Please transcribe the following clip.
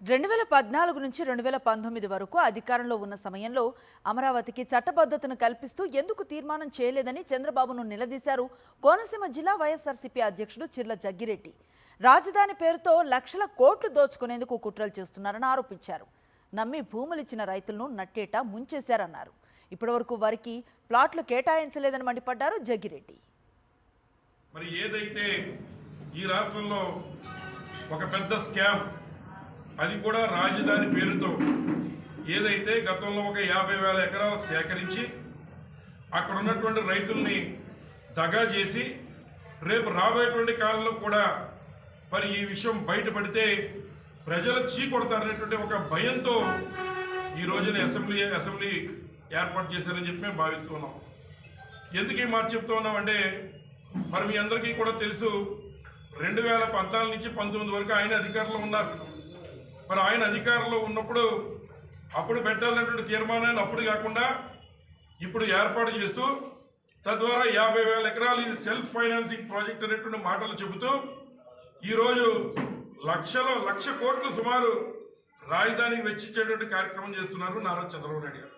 2014 నుంచి 2019 వరకు అధికారంలో ఉన్న సమయంలో అమరావతికి చట్టబద్ధతను కల్పిస్తూ ఎందుకు తీర్మానం చేయలేదని చంద్రబాబును నిలదీశారు కోనసీమ జిల్లా వైఎస్ఆర్సీపీ అధ్యక్షుడు చిర్ల జగ్గిరెడ్డి. రాజధాని పేరుతో లక్షల కోట్లు దోచుకునేందుకు కుట్రలు చేస్తున్నారని ఆరోపించారు. నమ్మి భూములిచ్చిన రైతులను నట్టేట ముంచేశారన్నారు. ఇప్పటివరకు వారికి ప్లాట్లు కేటాయించలేదని మండిపడ్డారు జగ్గిరెడ్డి. మరి ఏదైతే ఈ రాష్ట్రంలో ఒక పెద్ద స్కామ్, అది కూడా రాజధాని పేరుతో ఏదైతే గతంలో ఒక 50,000 ఎకరాలు సేకరించి అక్కడ ఉన్నటువంటి రైతుల్ని దగా చేసి రేపు రాబోయేటువంటి కాలంలో కూడా మరి ఈ విషయం బయటపడితే ప్రజలు చీకొడతారనేటువంటి ఒక భయంతో ఈ రోజున అసెంబ్లీ ఏర్పాటు చేశారని చెప్పి మేము భావిస్తున్నాం. ఎందుకు ఈ మాట చెప్తూ ఉన్నామంటే మరి మీ అందరికీ కూడా తెలుసు, 2014 నుంచి 19 వరకు ఆయన అధికారంలో ఉన్నారు. మరి ఆయన అధికారంలో ఉన్నప్పుడు అప్పుడు పెట్టాలన్నటువంటి తీర్మానాన్ని అప్పుడు కాకుండా ఇప్పుడు ఏర్పాటు చేస్తూ తద్వారా 50,000 ఎకరాలు ఇది సెల్ఫ్ ఫైనాన్సింగ్ ప్రాజెక్ట్ అనేటువంటి మాటలు చెబుతూ ఈరోజు లక్ష కోట్లు సుమారు రాజధానికి వెచ్చించేటువంటి కార్యక్రమం చేస్తున్నారు నారా చంద్రబాబు నాయుడు గారు.